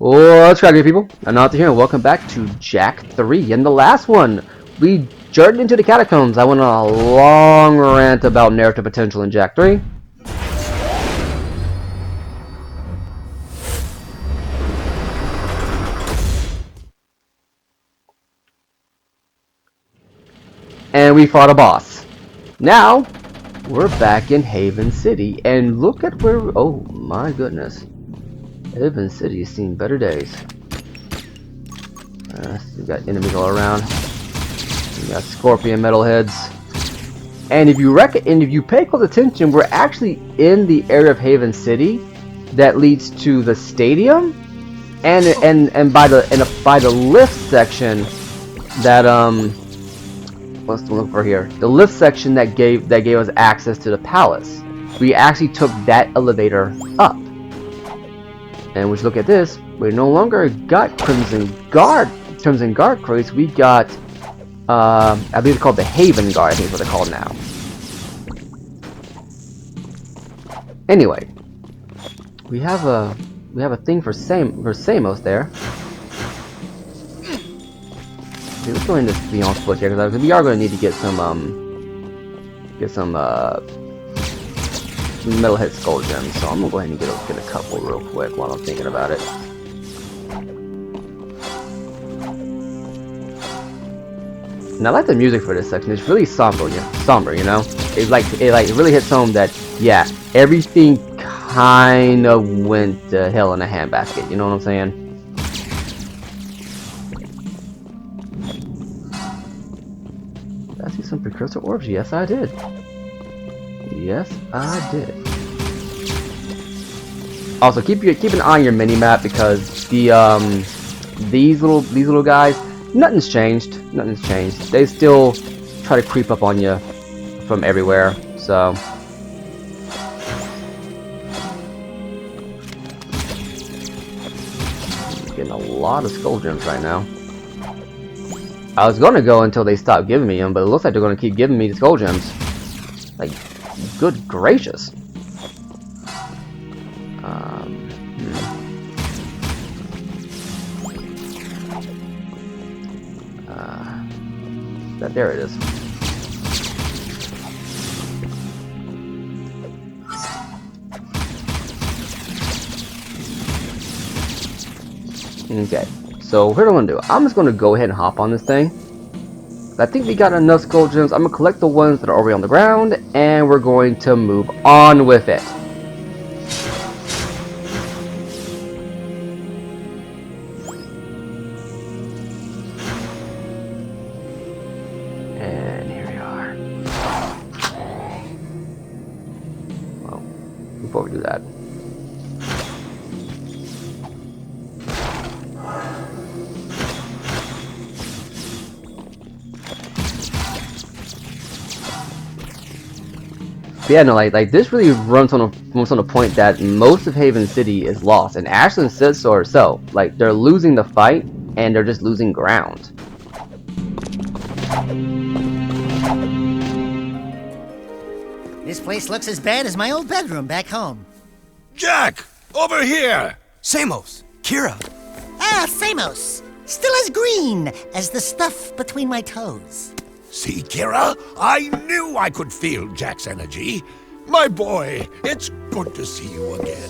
What's cracking, people? Anansi here, and welcome back to Jak 3. In the last one, we journeyed into the catacombs. I went on a long rant about narrative potential in Jak 3. And we fought a boss. Now, we're back in Haven City, and look at where... Oh my goodness. Haven City has seen better days. We got enemies all around. We got scorpion metalheads. And if you pay close attention, we're actually in the area of Haven City that leads to the stadium, and by the lift section that let's look for here. The lift section that gave us access to the palace. We actually took that elevator up. And we look at this, we no longer got Crimson Guard crates. We got I believe it's called the Haven Guard, I think is what they're called now. Anyway, we have a thing for Samos there. Okay, let's go into Beyond Foot here, because we are going to need to get some metalhead skull gems. So I'm gonna go ahead and get a couple real quick while I'm thinking about it. And I like the music for this section. It's really somber, you know. It really hits home that yeah, everything kind of went to hell in a handbasket. You know what I'm saying? Did I see some precursor orbs? Yes, I did. Yes, I did. Also, keep an eye on your mini map, because these little guys, nothing's changed. Nothing's changed. They still try to creep up on you from everywhere. So. Getting a lot of skull gems right now. I was gonna go until they stopped giving me them, but it looks like they're gonna keep giving me the skull gems. Like, good gracious. There it is. Okay, so what I'm gonna do, I'm just gonna go ahead and hop on this thing. I think we got enough skull gems. I'm gonna collect the ones that are already on the ground, and we're going to move on with it. And here we are. Well, before we do that, yeah, no, like this really runs on a point that most of Haven City is lost, and Ashlyn says so herself. Like, they're losing the fight, and they're just losing ground. This place looks as bad as my old bedroom back home. Jak! Over here! Samos! Kira! Ah, Samos! Still as green as the stuff between my toes. See, Kira? I knew I could feel Jak's energy. My boy, it's good to see you again.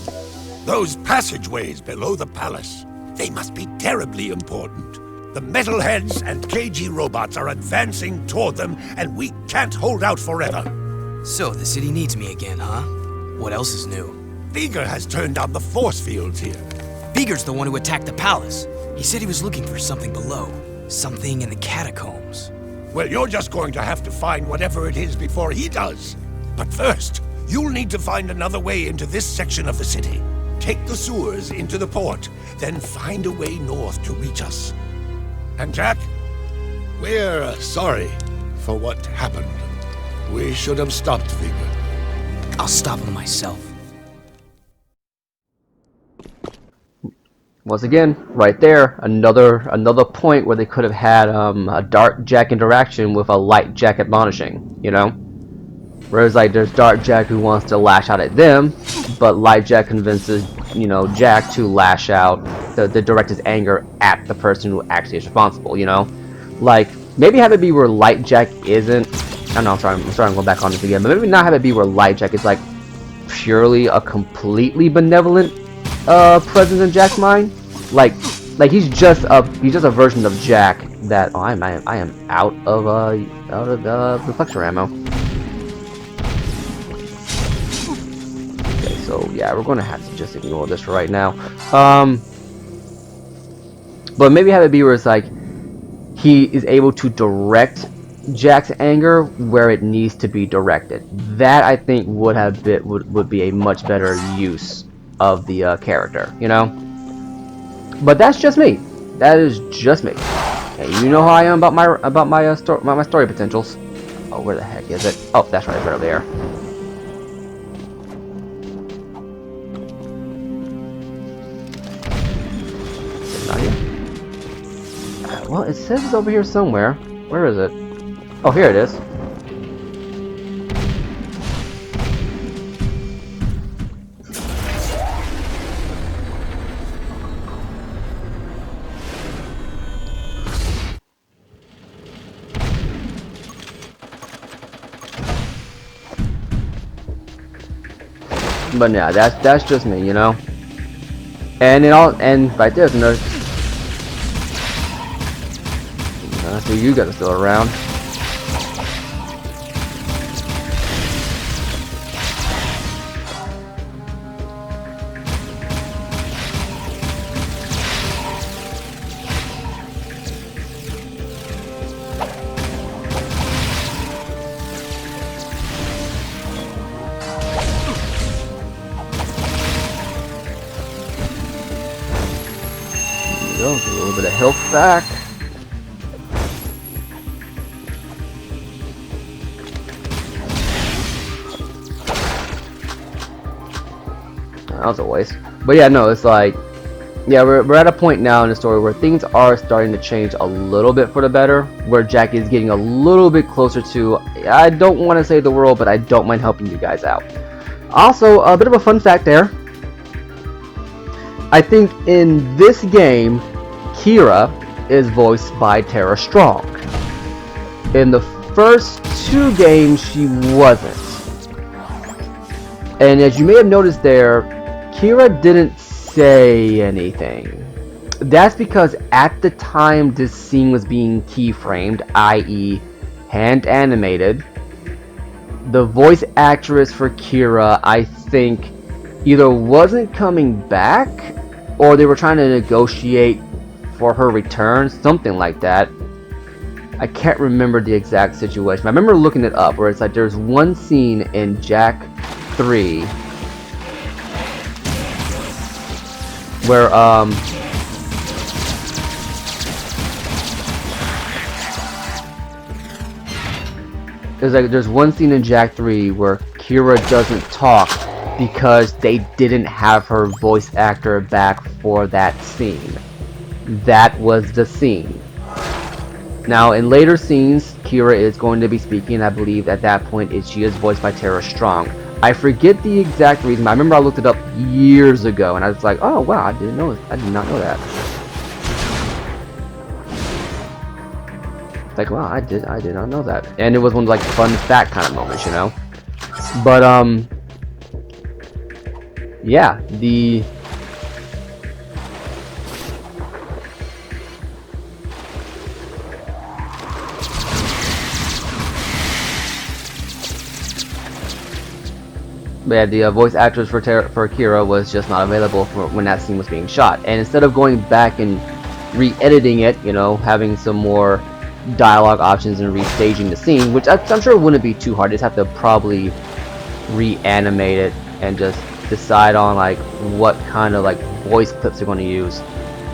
Those passageways below the palace, they must be terribly important. The metalheads and KG robots are advancing toward them, and we can't hold out forever. So, the city needs me again, huh? What else is new? Veigar has turned on the force fields here. Veigar's the one who attacked the palace. He said he was looking for something below. Something in the catacombs. Well, you're just going to have to find whatever it is before he does. But first, you'll need to find another way into this section of the city. Take the sewers into the port, then find a way north to reach us. And Jak, we're sorry for what happened. We should have stopped Veigar. I'll stop him myself. Once again, right there, another point where they could have had a dark Jak interaction with a light Jak admonishing, you know? Whereas, like, there's Dark Jak who wants to lash out at them, but Light Jak convinces, you know, Jak to lash out to direct his anger at the person who actually is responsible. You know, like maybe have it be where Light Jack isn't. I know. I'm sorry. I'm going back on this again, but maybe not have it be where Light Jack is like purely a completely benevolent presence in Jack's mind. Like he's just a version of Jack that. Oh, I am out of reflector ammo. Okay, so yeah, we're gonna have to just ignore this for right now. But maybe have it be where it's like he is able to direct Jack's anger where it needs to be directed. That I think would be a much better use of the character, you know. But that's just me. That is just me. And you know how I am about my story potentials. Oh, where the heck is it? Oh, that's right, it's right over there. Is it not here? Well, it says it's over here somewhere. Where is it? Oh, here it is. But yeah, that's just me, you know. And right there's another. I see you guys are still around. Get a little bit of health back. That was a waste. But yeah, no, it's like, yeah, we're at a point now in the story where things are starting to change a little bit for the better, where Jack is getting a little bit closer to, I don't want to save the world, but I don't mind helping you guys out. Also, a bit of a fun fact there. I think in this game, Kira is voiced by Tara Strong. In the first 2 games, she wasn't. And as you may have noticed there, Kira didn't say anything. That's because at the time this scene was being keyframed, i.e. hand animated, the voice actress for Kira, I think, either wasn't coming back or they were trying to negotiate for her return, something like that. I can't remember the exact situation. I remember looking it up where it's like there's one scene in Jack 3 where there's one scene in Jack 3 where Kira doesn't talk because they didn't have her voice actor back for that scene. That was the scene. Now in later scenes, Kira is going to be speaking. I believe at that point she is voiced by Tara Strong. I forget the exact reason, but I remember I looked it up years ago and I was like, oh wow, I did not know that. It's like, wow, I did not know that. And it was one of like fun fact kind of moments, you know. But yeah, the voice actress for Kira was just not available for when that scene was being shot. And instead of going back and re-editing it, you know, having some more dialogue options and restaging the scene, which I'm sure wouldn't be too hard. Just have to probably reanimate it and just decide on like what kind of like voice clips they're going to use.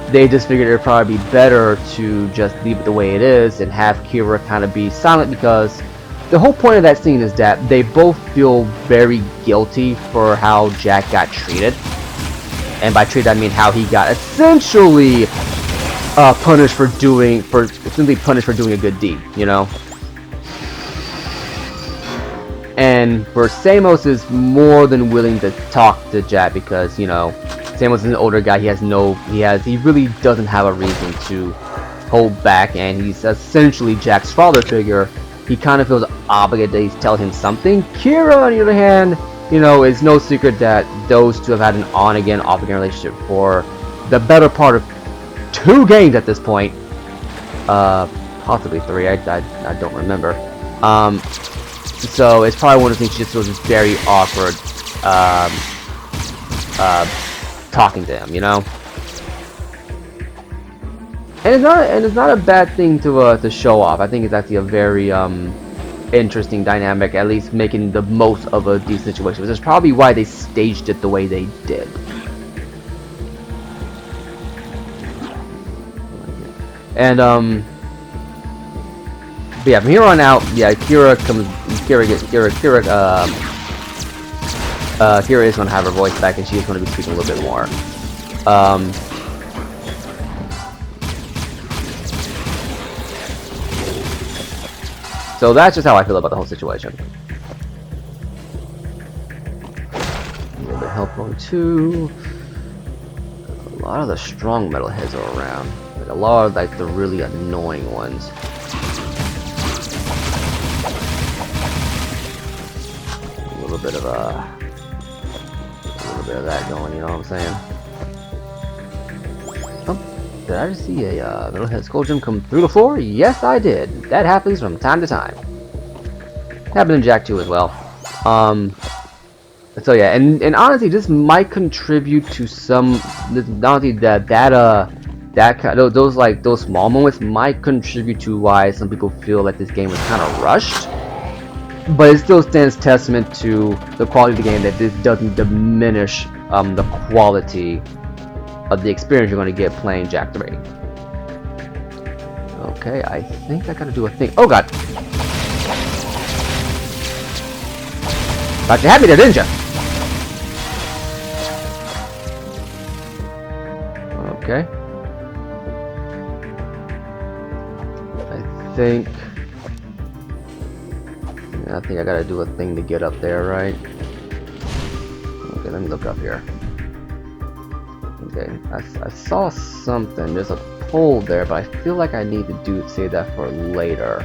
They just figured it would probably be better to just leave it the way it is and have Kira kind of be silent, because the whole point of that scene is that they both feel very guilty for how Jack got treated. And by treated, I mean how he got essentially punished for doing a good deed, you know. And for Samos is more than willing to talk to Jack because, you know, Samuel's an older guy. He really doesn't have a reason to hold back, and he's essentially Jack's father figure. He kind of feels obligated that he's telling him something. Kira, on the other hand, you know, it's no secret that those two have had an on-again, off-again relationship for the better part of 2 games at this point. Possibly 3. I don't remember. So it's probably one of the things she just feels is very awkward talking to him, you know. And it's not a bad thing to show off. I think it's actually a very interesting dynamic, at least making the most of a decent situation. Which is probably why they staged it the way they did. And but yeah, from here on out, yeah, Kira is going to have her voice back, and she is going to be speaking a little bit more. So that's just how I feel about the whole situation. A little bit of health going too. A lot of the strong metalheads are around. Like a lot of like the really annoying ones. A little bit of that going, you know what I'm saying? Oh, did I just see a metalhead skull gem come through the floor? Yes, I did. That happens from time to time. Happened in Jack 2 as well. So yeah, and honestly, this might contribute to some. Honestly, those small moments might contribute to why some people feel like this game was kind of rushed. But it still stands testament to the quality of the game that this doesn't diminish the quality of the experience you're going to get playing Jak 3. Okay, I think I gotta do a thing. Oh god! Thought you had me there, didn't you? Okay. I think I gotta do a thing to get up there, right? Okay, let me look up here. Okay, I saw something. There's a pole there, but I feel like I need to save that for later.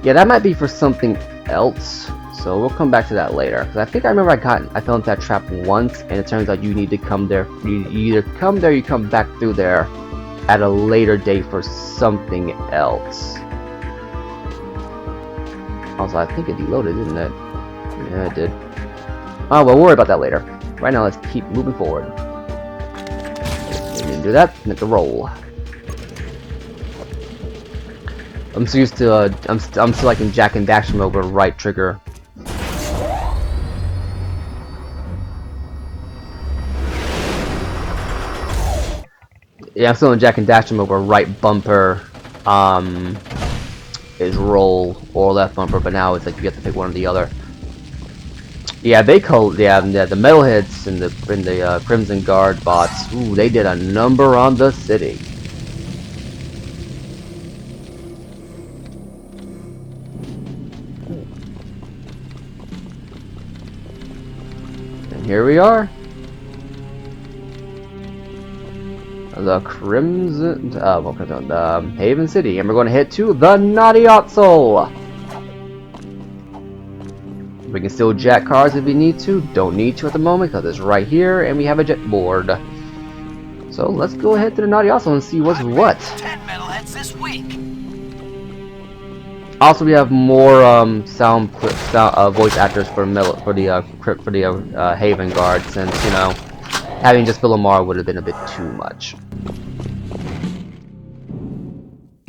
Yeah, that might be for something else. So we'll come back to that later. Because I think I remember I fell into that trap once, and it turns out you need to come there. You either come there or you come back through there at a later date for something else. Also, I think it deloaded, didn't it? Yeah, it did. Oh, well, we'll worry about that later. Right now, let's keep moving forward. Didn't do that. Meant to roll. I'm so used to. I'm still like in Jack and Dash mode with right trigger. Yeah, I'm still in Jack and Dash mode where right bumper is roll or left bumper, but now it's like you have to pick one or the other. Yeah, the metalheads and the Crimson Guard bots. Ooh, they did a number on the city. And here we are. The Crimson, the Haven City, and we're going to head to the Nadiotzel. We can steal jet cars if we need to. Don't need to at the moment because it's right here, and we have a jet board. So let's go ahead to the Nadiotzel and see what's what. 10 metalheads this week. Also, we have more voice actors for the Haven Guard, since you know having just Villamar would have been a bit too much.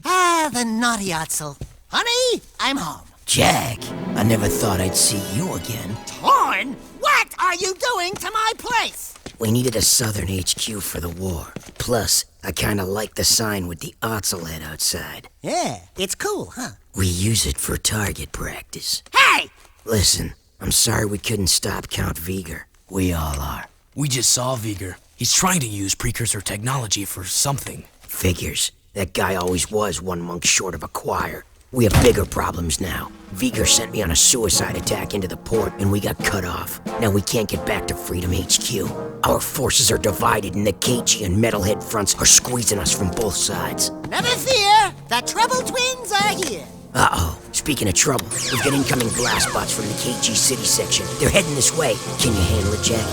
Ah, the Nadiotzel. Honey, I'm home. Jack, I never thought I'd see you again. Torn? What are you doing to my place? We needed a southern HQ for the war. Plus, I kinda like the sign with the Otzel head outside. Yeah, it's cool, huh? We use it for target practice. Hey! Listen, I'm sorry we couldn't stop Count Viger. We all are. We just saw Viger. He's trying to use precursor technology for something. Figures. That guy always was one monk short of a choir. We have bigger problems now. Viger sent me on a suicide attack into the port, and we got cut off. Now we can't get back to Freedom HQ. Our forces are divided, and the KG and Metalhead fronts are squeezing us from both sides. Never fear, the Trouble Twins are here. Uh-oh. Speaking of trouble, we've got incoming blast bots from the KG City section. They're heading this way. Can you handle it, Jack?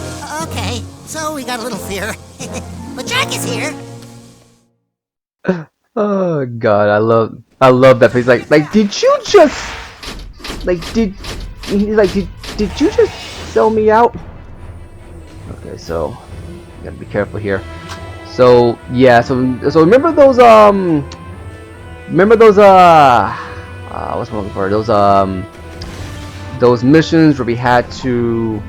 Okay, so we got a little fear. But Jack is here. Oh god, I love that face. Like, did you just, did you just sell me out? Okay, so you gotta be careful here. So yeah, so remember those what's I'm looking for? Those missions where we had to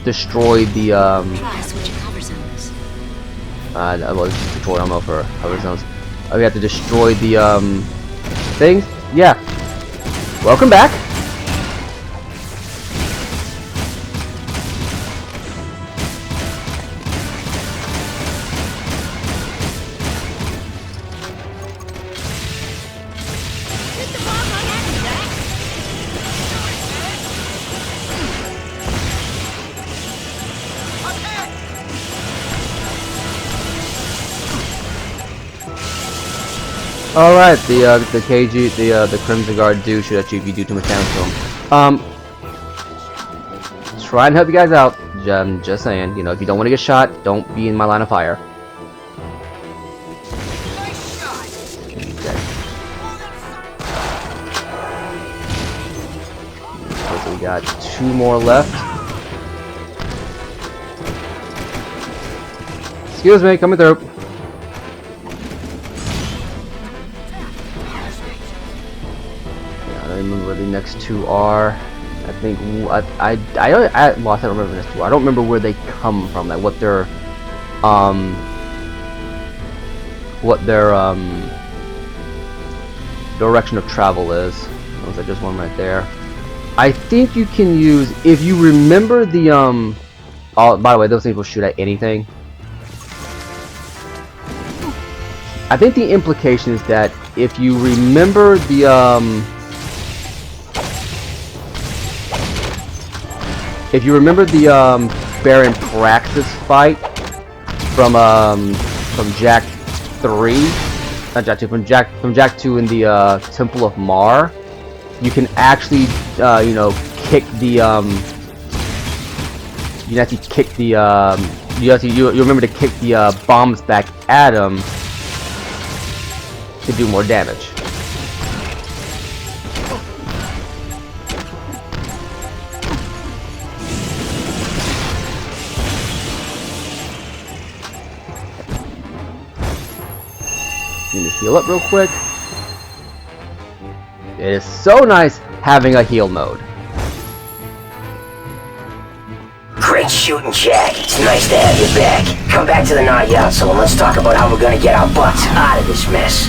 destroy the Try switching cover zones. well, this is tutorial ammo for cover zones. We have to destroy the things. Yeah. Welcome back. Alright, the KG, the Crimson Guard do shoot at you if you do too much damage to them. Try and help you guys out. Just saying, you know, if you don't want to get shot, don't be in my line of fire. Okay. So we got 2 more left. Excuse me, coming through. I remember where the next 2 are. I think I lost. I don't remember the next 2. I don't remember where they come from. Like what their direction of travel is. Looks like there's one right there. I think you can use, if you remember the oh, by the way, those things will shoot at anything. I think the implication is that if you remember the Baron Praxis fight from Jack 3, not Jack 2, from Jack 2 in the Temple of Mar, you can actually you know, kick the you remember to kick the bombs back at him to do more damage. Need to heal up real quick. It is so nice having a heal mode. Great shooting, Jack. It's nice to have you back. Come back to the Nayatsu and let's talk about how we're gonna get our butts out of this mess.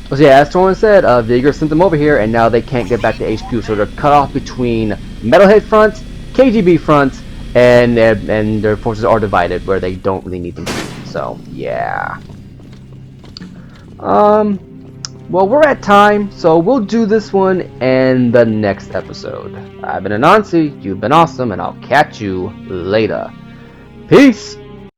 So yeah, as Torrin said, Vigor sent them over here, and now they can't get back to HQ, so they're cut off between Metalhead front, KGB front, and their forces are divided where they don't really need them to be. So yeah. Well, we're at time, so we'll do this one in the next episode. I've been Anansi, you've been awesome, and I'll catch you later. Peace!